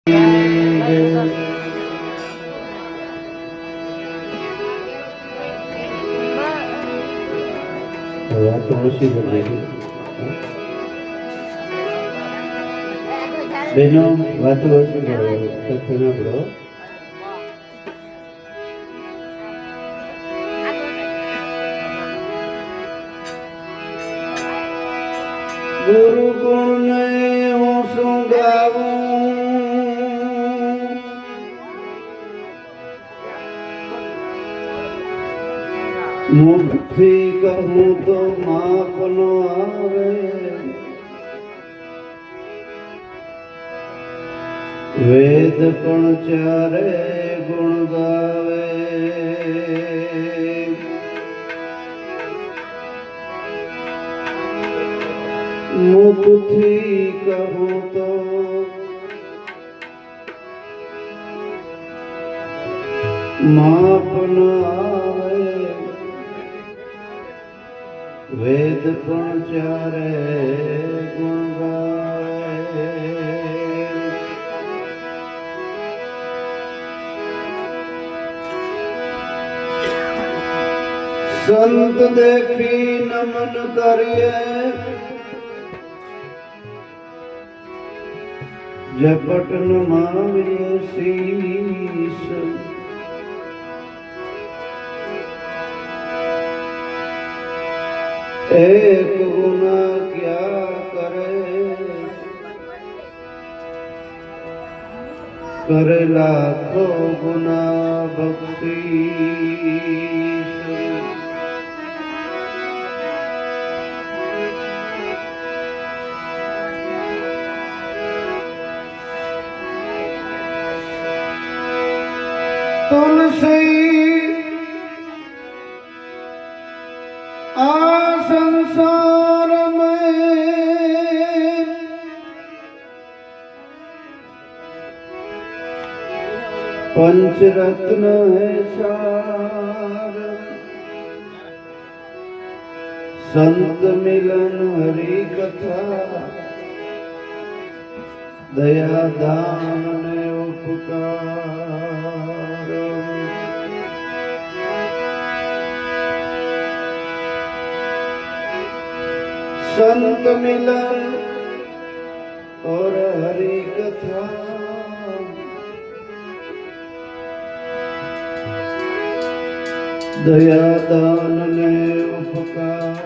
વાત તો ઓછી કરી બેનો, વાતો ઓછી કરો, સત્સંગ આપણો. ગુરુ ગુણ ને હું શું ગાવું, મુખથી કહું તો માપ નો આવે, વેદ પણ ચારે ગુણ ગાવે. મુખથી કહું તો માપ ન આવે, વેદ પણ ચારે ગુણ ગાવે. સંત દેખી નમન કરીએ, ઝપટ નમાવીએ શીશ. એક ગુના ક્યા કરે લાખો ગુના બક્ષીશ. તુલસી આ સંસાર में पंच रत्न है सार, संत मिलन हरि कथा, दया दान ने उपकार. संत मिलन और हरि कथा, दया दान ने उपकार.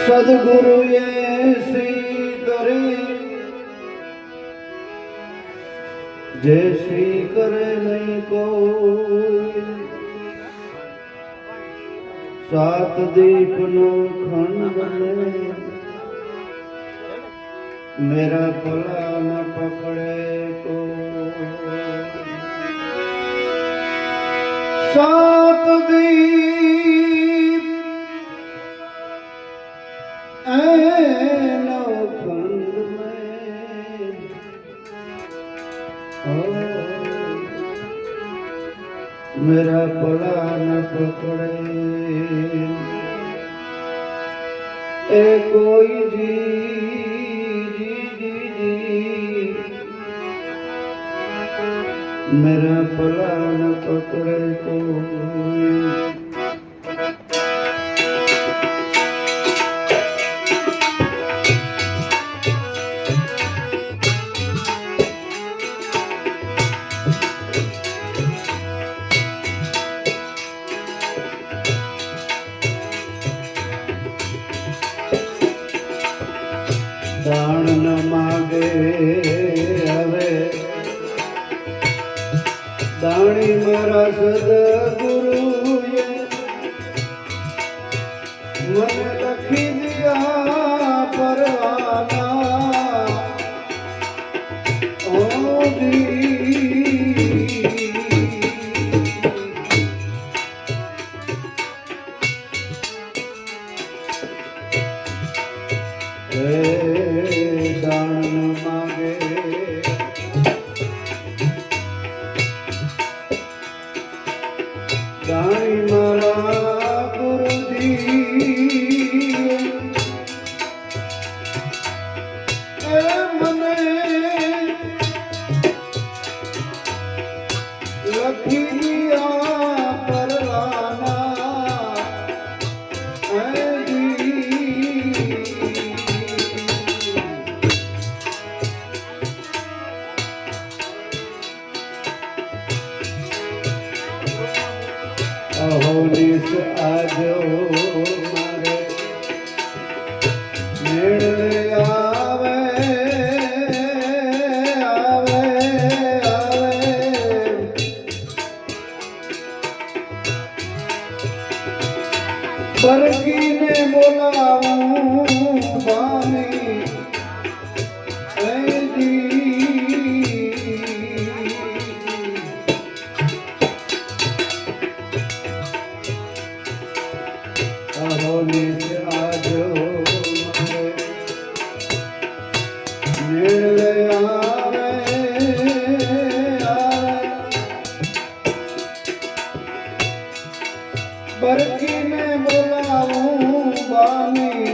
सदगुरु ऐसी करे, जैसी करे नहीं कोई. सात दीप नो खंड में मेरा भला न पकड़े को. सात दीप नौ खंड में मेरा भला न पकड़े. ए कोई जी मेरा भला न पकड़े कोई. દાણ ન માગે હવે દાણી મારા સદગુરુએ મને લખી દિયા પરવાના. દાણ ન માગે દાણી મારા ગુરુજી મેળવે આવે આવે આવે પરગીને બોલાવું સ્વામી બરકીને બોલાવું બામી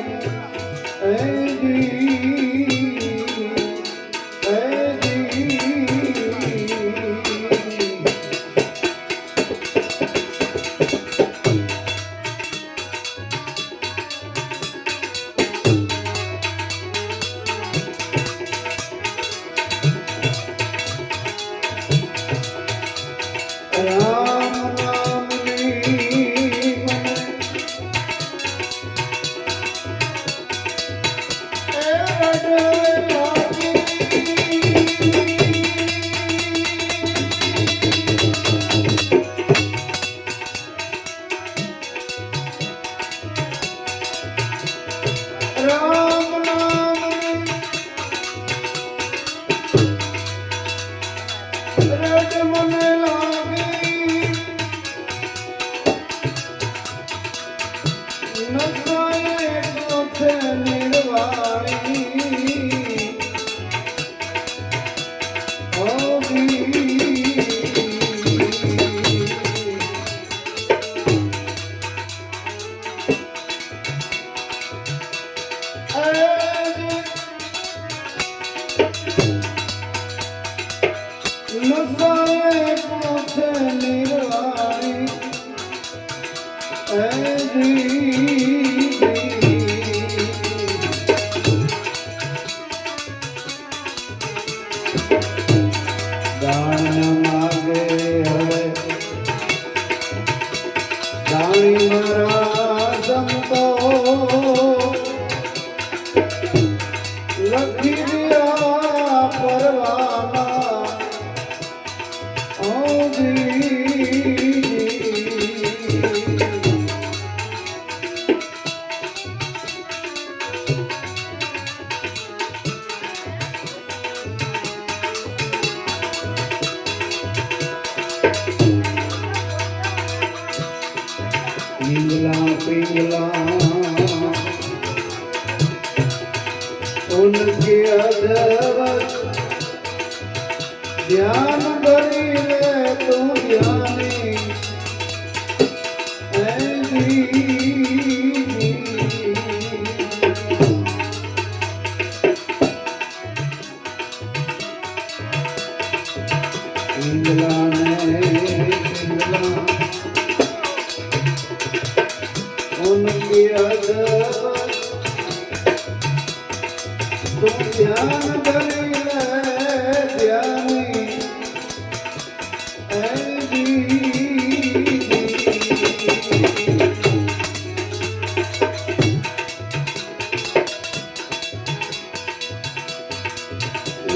पिंगला उनके अधवत ध्यान भरी रे तू ध्यानी पिंगला ने पिंगला उनकी अधवत तू ध्यान भरी रे ध्यानी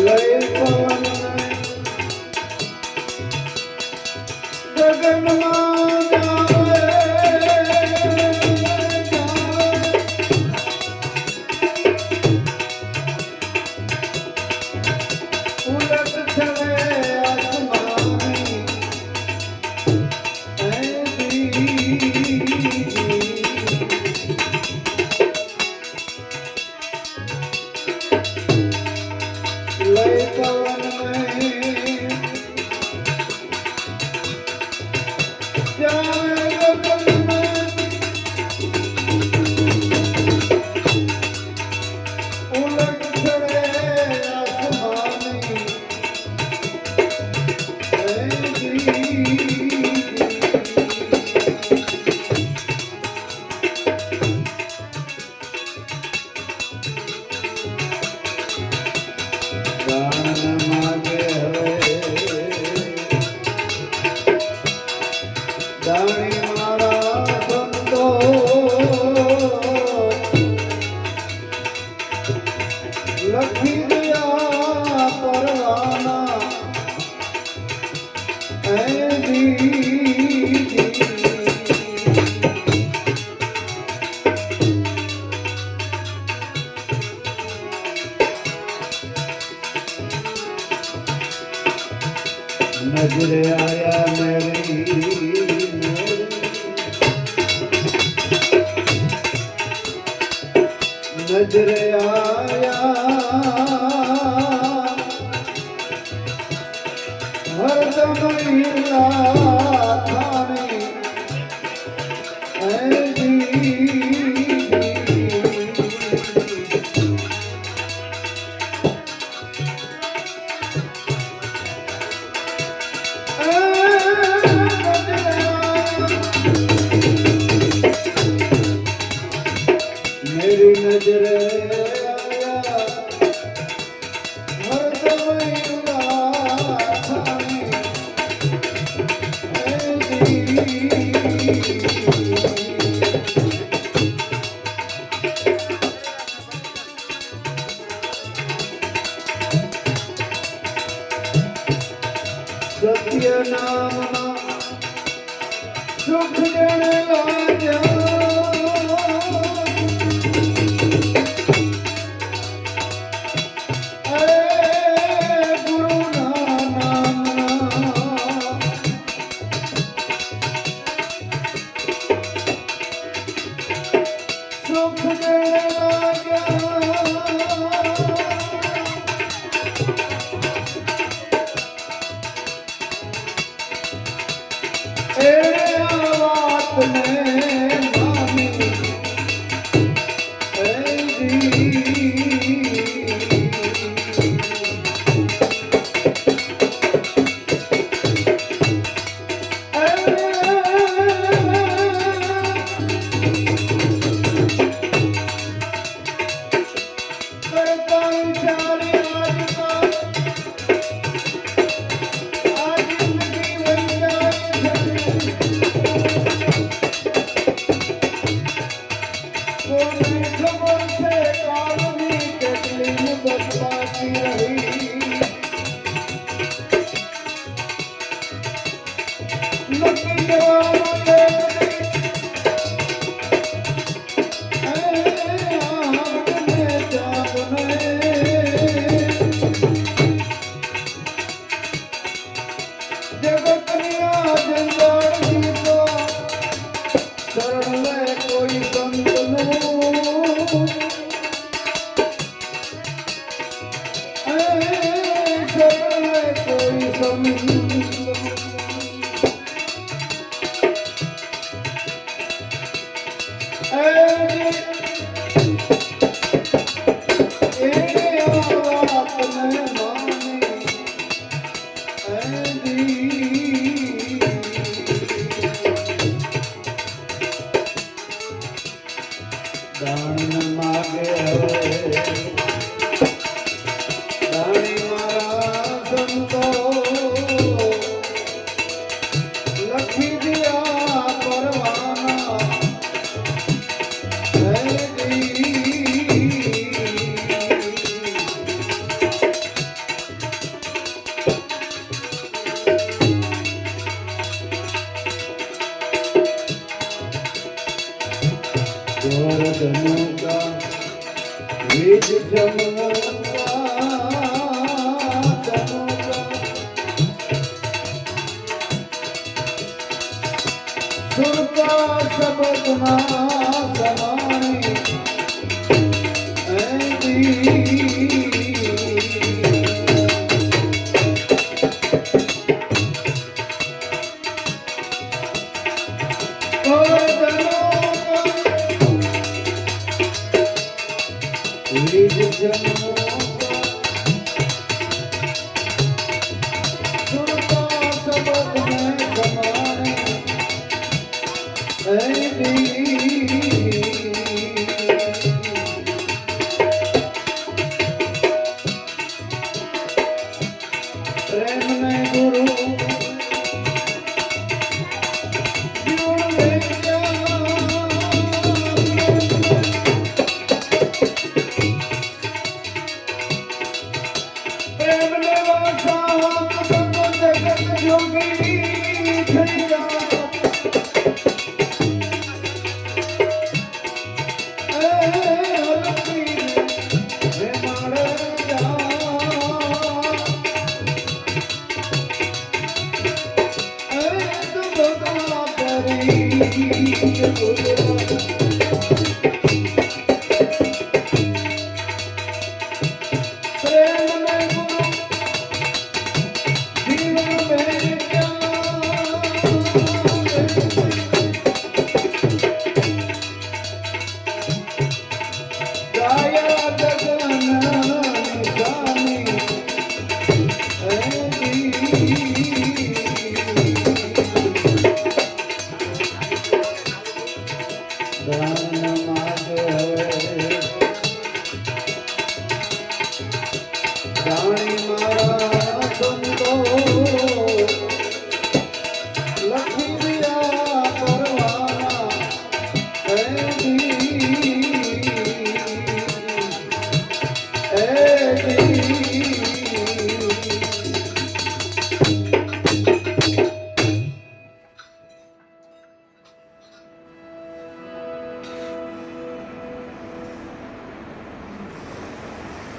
लय पवन गगन લખી દિયા પરવાના नजरे आया मेरी नजरे आया हरदम हीरा थाने मेरी नजर आया हरदम सत्य नाम सुख जन लाजा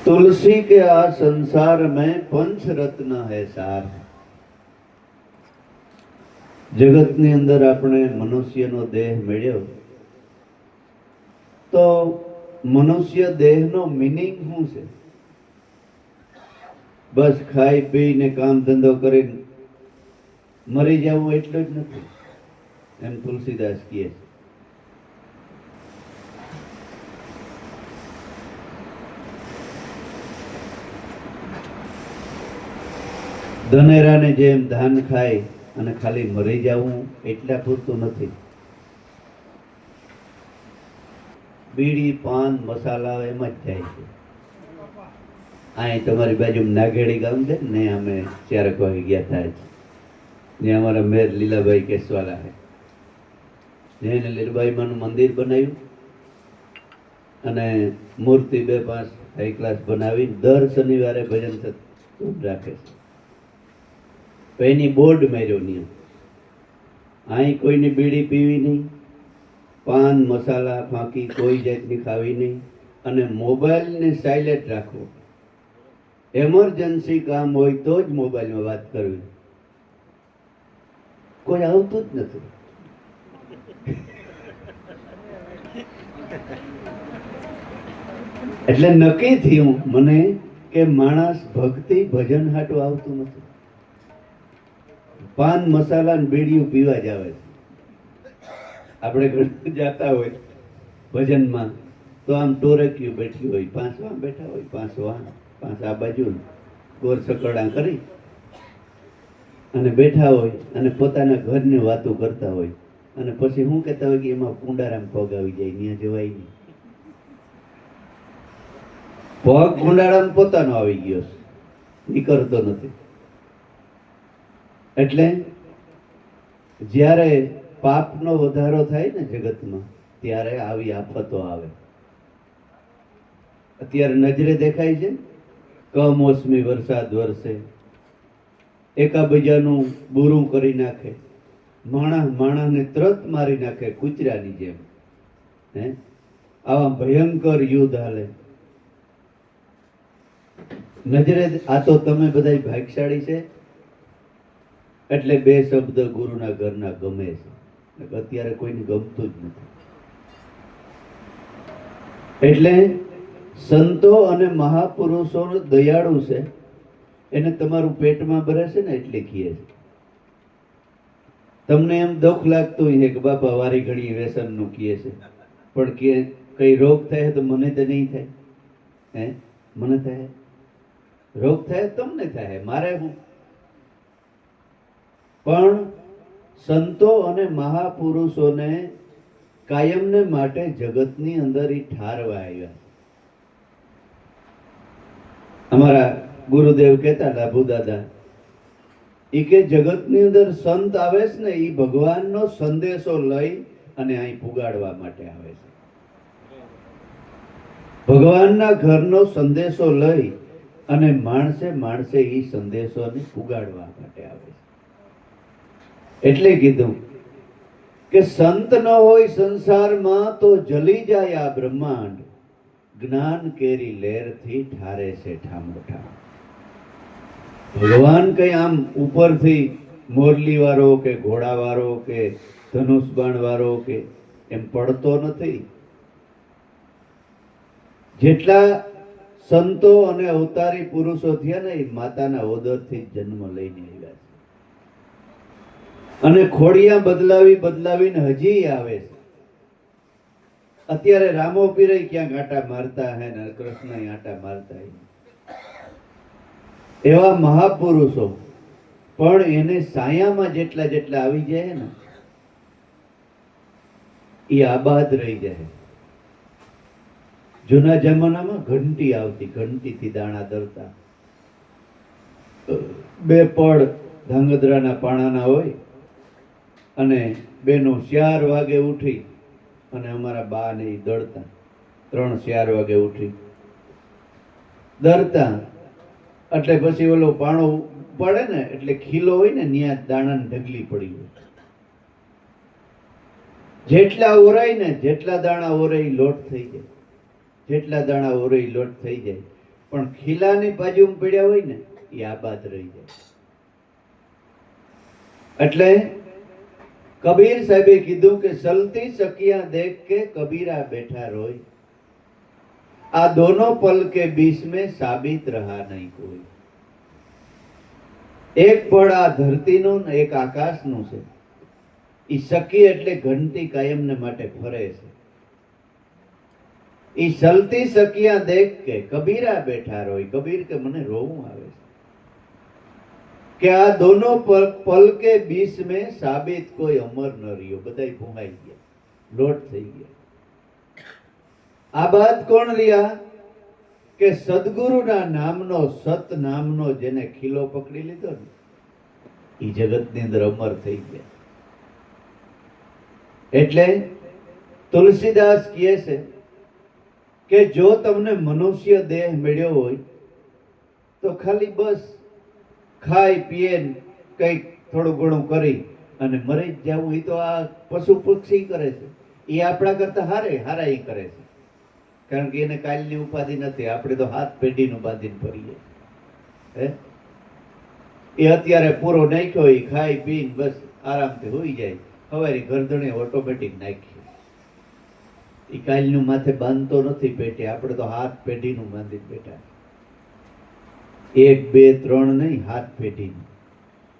तुलसी के आ संसार में पंच रत्न है सार। जगतनी अंदर આપણે મનુષ્યનો દેહ મળ્યો તો મનુષ્ય દેહનો મીનિંગ શું છે? બસ ખાઈ પીને કામ ધંધો કરીને મરી જવું એટલું જ નથી, એમ તુલસીદાસ કહે છે। ધનેરાને જેમ ધાન ખાય અને ખાલી મરી જવું એટલા પૂરતું નથી। બીડી પાન મસાલા એમાં જ જાય છે। અહીં તમારી બાજુ નાગેડી ગામ છે ને, અમે 4 વાગે ગયા હતા ને અમારા મેર લીલાભાઈ કેસવાલા છે, જેને લીલાભાઈ માનું મંદિર બનાવ્યું અને મૂર્તિ 2-5 હાઈ ક્લાસ બનાવી દર શનિવારે ભજન રાખે છે। એની બોર્ડ માર્યો નિયમ, અહીં કોઈની બીડી પીવી નહીં, પાન મસાલા ફાંકી કોઈ જાતની ખાવી નહીં અને મોબાઈલને સાયલેન્ટ રાખવો। એમરજન્સી કામ હોય તો જ મોબાઈલમાં વાત કરવી, કોઈ આવતું જ નથી। એટલે નક્કી થયું મને કે માણસ ભક્તિ ભજન હાટું આવતું નથી, પાન મસાલા ને બીડીયું પીવા જ આવે છે। આપણે ઘણા જાતા હોય ભજનમાં તો આમ ટોરક્યું બેઠી હોય, 5 વાં બેઠા હોય, 5 વાં 5 આ બાજુ ગોર સકડા કરી અને બેઠા હોય અને પોતાના ઘરની વાતો કરતા હોય અને પછી શું કહેતા હોય કે એમાં કુંડારામ પગ આવી જાય, ત્યાં જવાય નહીં। પગ કુંડારામ પોતાનો આવી ગયો છે, નીકળતો નથી। એટલે જ્યારે પાપનો વધારો થાય ને જગતમાં ત્યારે આવી આફતો આવે। અત્યારે નજરે દેખાય છે, કમોસમી વરસાદ વરસે, એકાબીજાનું બુરું કરી નાખે, માણસને તરત મારી નાખે કૂતરાની જેમ, હે આવા ભયંકર યુદ્ધ હાલે। નજરે આ તો તમે બધા ભાગ્યશાળી છે એટલે 2 શબ્દ ગુરુના ઘરના ગમે છે, અત્યારે કોઈને ગમતું જ નથી। એટલે સંતો અને મહાપુરુષો દયાળુ છે, એને તમારું પેટમાં ભરે છે ને એટલે કહે છે। તમને એમ દુઃખ લાગતું હોય કે બાપા વારી ઘડી વ્યસનનું કહે છે, પણ કે કઈ રોગ થાય તો મને તો નહીં થાય, હે મને થાય, રોગ થાય તમને થાય, મારે હું। પણ સંતો અને મહાપુરુષોને કાયમને માટે જગતની અંદર ઠારવા આવ્યા। અમારા ગુરુદેવ કહેતા લાભુ દાદા, એ કે જગતની અંદર સંત આવે છે ને એ ભગવાનનો સંદેશો લઈ અને અહીં પુગાડવા માટે આવે છે। ભગવાનના ઘરનો સંદેશો લઈ અને માણસે એ સંદેશોને પુગાડવા માટે આવે છે। એટલે કીધું કે સંત ન હોય સંસારમાં તો જલી જાય આ બ્રહ્માંડ, જ્ઞાન કેરી લહેરથી ઠારે છે ઠામોઠા। ભગવાન કઈ આમ ઉપરથી મોરલી વાળો કે ઘોડા વાળો કે ધનુષ બાણ વાળો કે એમ પડતો નથી। જેટલા સંતો અને અવતારી પુરુષો થયા ને એ માતાના ઓદરથી જન્મ લઈને આવ્યા છે અને ખોડિયા બદલાવીને હજી આવે છે। અત્યારે રામો પીરે ક્યાંક આટા મારતા હે ને કૃષ્ણ આટા મારતા હે. એવા મહાપુરુષો પણ એને સાયામાં જેટલા જેટલા આવી જાય ને એ આબાદ રહી જાય. જૂના જમાનામાં ઘંટી આવતી, ઘંટીથી દાણા દરતા. બે પડ ધાંગધ્રાના પાણાના હોય અને બેનો 4 વાગે ઉઠી અને અમારા બા ને ઈ દળતા. 3-4 વાગે ઉઠી દરતા એટલે પછી ઓલો પાણો પડે ને એટલે ખીલો હોય ને ત્યાં દાણાની ઢગલી પડી હોય. જેટલા ઓરાય ને જેટલા દાણા ઓરાય લોટ થઈ જાય, જેટલા દાણા ઓરાય લોટ થઈ જાય, પણ ખીલાની બાજુમાં પડ્યા હોય ને એ આબાદ રહી જાય. એટલે કબીર સાહેબે કીધું કે ચલતી સकिया देख के कबीरा बैठा रोय, आ दोनों पल के बीच में साबित रहा नहीं कोई. એક પળ આ ધરતીનું ને એક આકાશનું છે. ઈ સખી એટલે ઘંટી કાયમને માટે ફરે છે. ઈ ચલતી સकिया देख के कबीरा बैठा रोय. कबीर के મને રોવું આવે છે કે આ दोनों पल के बीच में साबित कोई अमर न रियो. બધાય ભૂંગાઈ ગયા, લોટ થઈ ગયા. આ બાત કોણ રહ્યા કે સદગુરુના નામનો, સત નામનો જેને ખીલો પકડી લીધો ને એ જગતની અંદર અમર થઈ ગયા. એટલે તુલસીદાસ કહે છે કે જો તમને મનુષ્ય દેહ મળ્યો હોય તો ખાલી બસ ખાઈ પીએ કંઈક થોડું ઘણું કરી અને મરી જ જવું, એ તો આ પશુ પક્ષી કરે છે. એ આપણા કરતા હારા એ કરે છે, કારણ કે એને કાલની ઉપાધિ નથી. આપણે તો હાથ પેઢીનું બાંધીને ફરીએ. હે એ અત્યારે પૂરો નાખ્યો, એ ખાઈ પીને બસ આરામથી હોઈ જાય. સવારે ગરદણે ઓટોમેટિક નાખી. એ કાલનું માથે બાંધતો નથી પેટે. આપણે તો હાથ પેઢીનું બાંધીને બેઠા. 1, 2, 3 નહીં, હાથ પેઢીનું,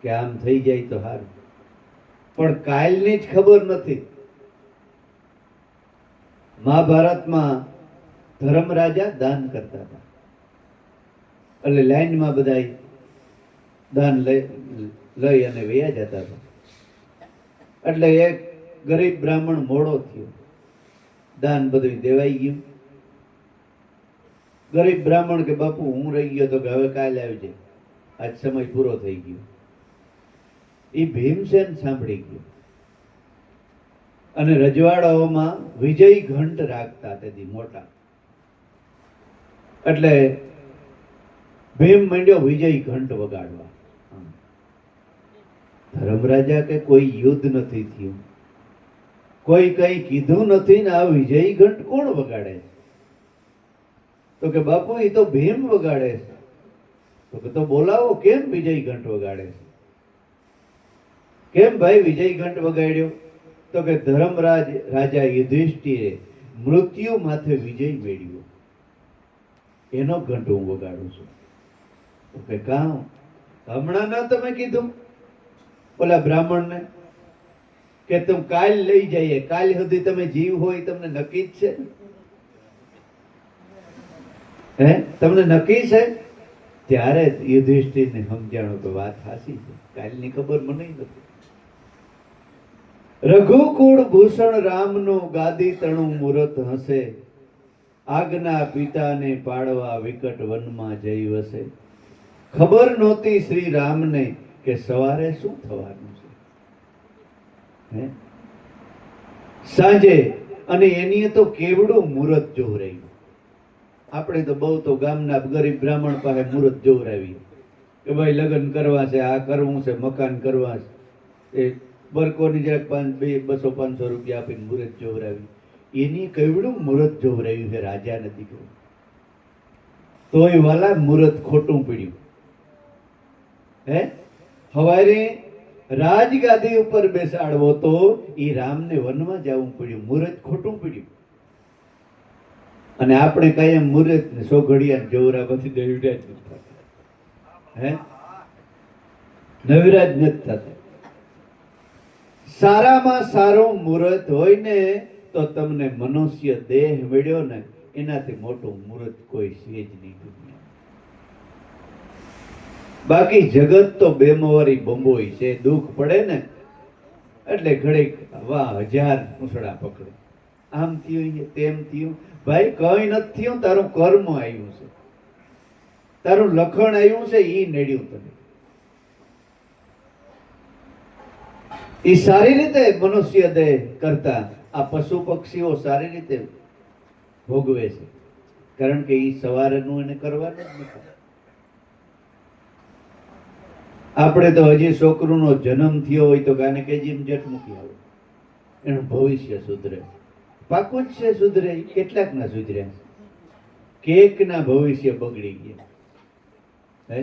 કે આમ થઈ જાય તો સારું. પણ કાલની જ ખબર નથી. મહાભારતમાં ધર્મરાજા દાન કરતા હતા, એટલે લાઈનમાં બધા દાન લઈ અને વયા જતા હતા. એટલે એક ગરીબ બ્રાહ્મણ મોડો થયો, દાન બધું દેવાઈ ગયું. ગરીબ બ્રાહ્મણ કે બાપુ હું રહી ગયો તો કે હવે કાલે આવી જાય, આજ સમય પૂરો થઈ ગયો. એ ભીમસેન સાંભળી ગયો અને રજવાડાઓમાં વિજય ઘંટ રાખતા તેથી મોટા. એટલે ભીમ માંડ્યો વિજય ઘંટ વગાડવા. ધર્મરાજા કે કોઈ યુદ્ધ નથી થયું, કોઈ કઈ કીધું નથી ને આ વિજય ઘંટ કોણ વગાડે? તો કે બાપુ એ તો ભીમ વગાડે છે. તો કે તો બોલાવો, કેમ વિજય ઘંટ વગાડે છે? કેમ ભાઈ વિજય ઘંટ વગાડ્યો? તો કે ધર્મરાજ રાજા યુધિષ્ઠિરે મૃત્યુ માથે વિજય મેળવ્યો, એનો ઘંટ હું વગાડું છું. તો કે કામ હમણાં ના તમે કીધું ઓલા બ્રાહ્મણને કે તું કાલ લઈ જઈએ, કાલ સુધી તમે જીવ હોય તમને નક્કી જ છે? હે તમને નક્કી છે? ત્યારે યુધિષ્ઠિરને સમજાણું તો વાત સાચી છે, કાલની ખબર મને નથી. રઘુકુળ ભૂષણ રામનું ગાદી તણું મુરત હશે, આજ્ઞા પિતાને પાડવા વિકટ વનમાં જઈ વસે. ખબર નહોતી શ્રી રામને કે સવારે શું થવાનું છે. હે સાંજે અને એની તો કેવડું મુહૂર્ત જોવરાયું. આપણે તો બહુ તો ગામના ગરીબ બ્રાહ્મણ પાસે મુહૂર્ત જોવરાવી કે ભાઈ લગ્ન કરવા છે, આ કરવું છે, મકાન કરવા છે. એ બરકોની જરાક 200-500 રૂપિયા આપીને મુહૂર્ત જોવરાવી. એની કેવડું મુહૂર્ત જોવરાયું છે રાજાને દીકરો. તોય વાલા મુહૂર્ત ખોટું પડ્યું. હે હવારે રાજગાદી ઉપર બેસાડવો તો એ રામને વનમાં જવું પડ્યું, મુહૂર્ત ખોટું પડ્યું. અને આપણે કાયમ મુહૂર્ત ને 100 ઘડિયા જોવરા પછી નવિરાજ નથી થતા. હે નવિરાજ નથી થતા. સારામાં સારું મુહૂર્ત હોય ને તો તમને મનુષ્ય દેહ મળ્યો ને એનાથી મોટું મુહૂર્ત કોઈ છે જ નહીં દુનિયા. બાકી જગત તો બેમવારી બંબોઈ છે. દુઃખ પડે ને એટલે ઘડીક વાહ 1000 પૂંછડા પકડે. આમ થયું તેમ થયું. ભાઈ કઈ નથી થયું, તારું કર્મ આવ્યું છે, તારું લખણ આવ્યું છે, ઈ નડ્યું તને. ઈ સારી રીતે મનુષ્ય દેહ કરતા આ પશુ પક્ષીઓ સારી રીતે ભોગવે છે, કારણ કે ઈ સવારનું એને કરવાનું જ નથી. આપણે તો હજી છોકરુંનો જન્મ થયો હોય તો ગાને કેજીમ જટ મૂકી આવો, એનું ભવિષ્ય સુધરે. પાકું જ છે સુધરે. કેટલાક ના સુધર્યા, કેક ના ભવિષ્ય બગડી ગયા. હે,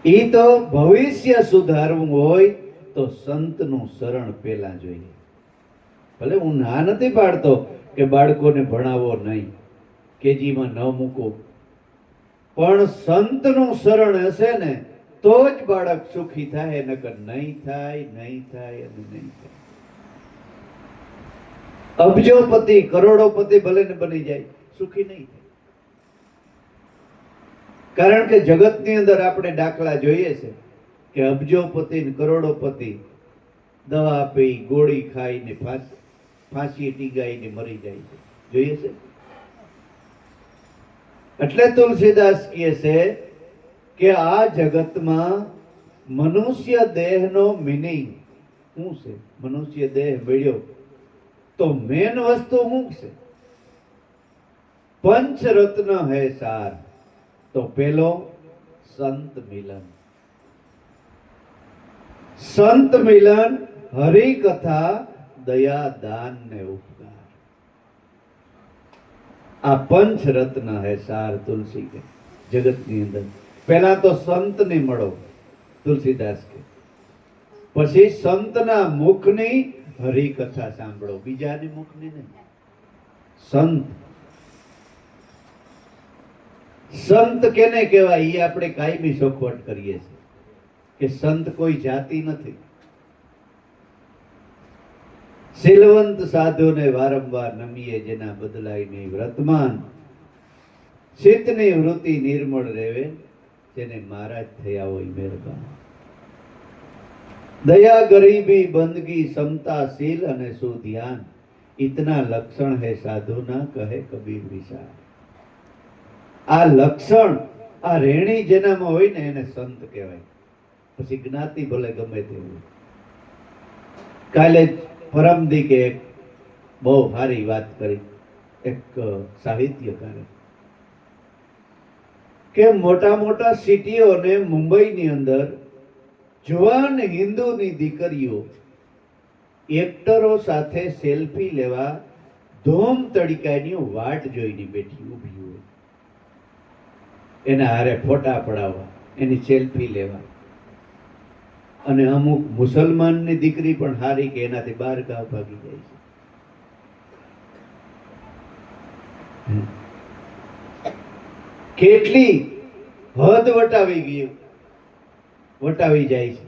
ઈ તો ભવિષ્ય સુધારવું હોય તો સંતનું શરણ પેલા જોઈએ. ભલે હું ના નથી પાડતો કે બાળકોને ભણાવો નહીં, કેજીમાં ન મૂકો, પણ સંતનું શરણ હશે ને તો જ બાળક સુખી થાય, નકર નહીં થાય, નહીં થાય અને નહીં થાય. અબજોપતિ કરોડોપતિ ભલે ને બની જાય, સુખી નહીં થાય. કારણ કે જગતની અંદર આપણે દાખલા જોઈએ છે કે અબજોપતિ ને કરોડોપતિ દવા પી, ગોળી ખાઈને ફાંસી ટીંગાઈને મરી જાય છે, જોઈએ છે. એટલે તુલસીદાસ કહે છે કે આ જગતમાં મનુષ્ય દેહનો મિનિંગ શું છે? મનુષ્ય દેહ મળ્યો તો મેન વસ્તુ શું છે? પંચરત્ન હે સાર. તો પેલો સંત મિલન. સંત મિલન, હરિ કથા, દયા, દાન ને ઉપકાર. આ પંચ રત્ન હે સાર. તુલસી કે જગતની અંદર પહેલા તો સંત ને મળો, તુલસીદાસ કે, પછી સંતના મુખની હરિ કથા સાંભળો, બીજાની મુખની નહીં. સંત, સંત કેને કહેવાય? એ આપણે કાયમી સોખવટ કરીએ છીએ કે સંત કોઈ જાતિ નથી. શીલવંત સાધુને વારંવાર નમીએ, જેના બદલાય નહીં વર્તમાન. ચિત્તની વૃત્તિ નિર્મળ રહેવે, જેને મહારાજ થયા હોય મહેરબાન. દયા, ગરીબી, બંદગી, સમતા, શીલ અને સુધ્યાન, ઇતના લક્ષણ હે સાધુના, કહે કબીર વિશાળ. આ લક્ષણ, આ રેણી જેનામાં હોય ને એને સંત કહેવાય. પછી જ્ઞાતિ ભલે ગમે તેવું. કાલે પરમદી કે એક બહુ સારી વાત કરી એક સાહિત્યકારે કે મોટા મોટા સિટીઓને મુંબઈની અંદર જુવાન હિન્દુની દીકરીઓ એક્ટરો સાથે સેલ્ફી લેવા ધોમ તડીકાની વાટ જોઈને બેઠી ઊભી હોય, એના હારે ફોટા પડાવવા, એની સેલ્ફી લેવા. અને અમુક મુસલમાનની દીકરી પણ હારી કે એનાથી બહાર ગાવ ભાગી જાય છે. કેટલી હદ વટાવી જાય છે.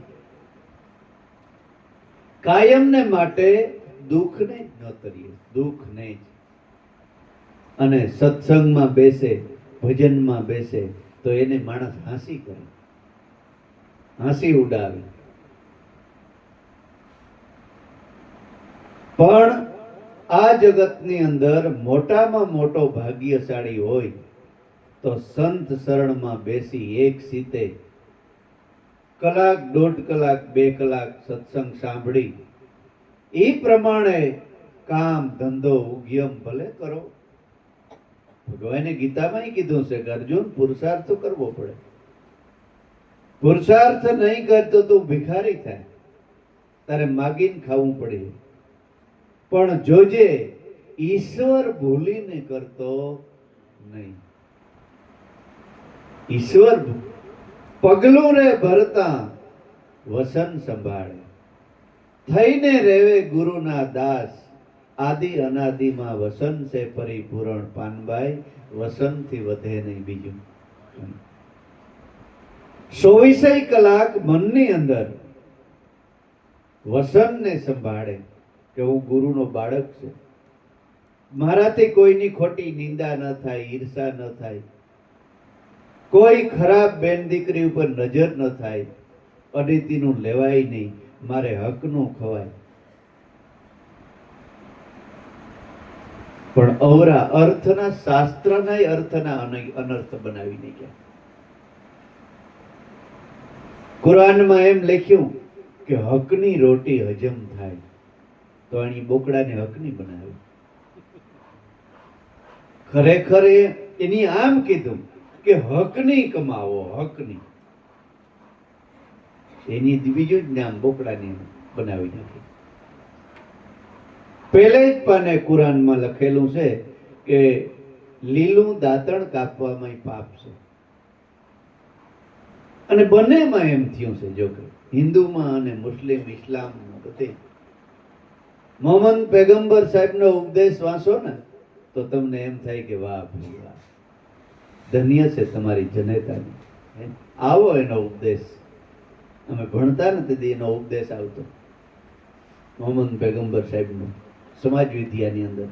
કાયમને માટે દુઃખને જ ન કરીએ, દુઃખને જ. અને સત્સંગમાં બેસે, ભજનમાં બેસે તો એને માણસ હાંસી કરે, હાંસી ઉડાવે. પણ આ જગતની અંદર મોટામાં મોટો ભાગ્યશાળી હોય તો સંત શરણમાં બેસી એક સીતે કલાક, 1.5 કલાક, 2 કલાક સત્સંગ સાંભળી એ પ્રમાણે કામ ધંધો ઉદ્યમ ભલે કરો. ભગવાને ગીતામાં કીધું છે કે અર્જુન પુરુષાર્થ તો કરવો પડે. પુરુષાર્થ નહીં કરતો તું ભિખારી થાય, તારે માગીને ખાવું પડે. પણ જોજે ઈશ્વર ભૂલીને કરતો નહીં. ઈશ્વર પગલું રે ભરતા વસન સંભાળે, થઈને રેવે ગુરુના દાસ, આદિ અનાદિમાં વસન છે પરિપૂરણ. પાનબાઈ, વસનથી વધે નહીં બીજું. 24 કલાક મનની અંદર વસનને સંભાળે કે હું ગુરુનો બાળક છું, મારાથી કોઈની ખોટી નિંદા ન થાય, ઈર્ષા ન થાય, કોઈ ખરાબ બેન દીકરી ઉપર નજર ન થાય, અનિતિનું લેવાય નહીં, મારે હકનું ખવાય. પણ અવરા અર્થના શાસ્ત્રના અર્થના અનર્થ બનાવીને ગયા. કુરાનમાં એમ લખ્યું કે હકની રોટી હજમ થાય, તો આની બોકડાને હકની બનાવી. ખરેખર એની આમ કીધું કે હકની કમાવો, હકની. એની બીજું જ નામ બોકડાની બનાવી નાખી. પહેલે જ પાને કુરાનમાં લખેલું છે કે લીલું દાંતણ કાપવામાં પાપ છે. અને બંનેમાં એમ થયું છે. જો કે હિન્દુમાં અને મુસ્લિમ, ઇસ્લામમાં બધે મોહમ્મદ પેગમ્બર સાહેબનો ઉપદેશ વાંચો ને તો તમને એમ થાય કે વાહ ભાઈ વાહ, ધન્ય છે તમારી જનેતાની. આવો એનો ઉપદેશ. અમે ભણતા નથી એનો ઉપદેશ આવતો મોહમ્મદ પેગમ્બર સાહેબનો સમાજ વિદ્યાની અંદર.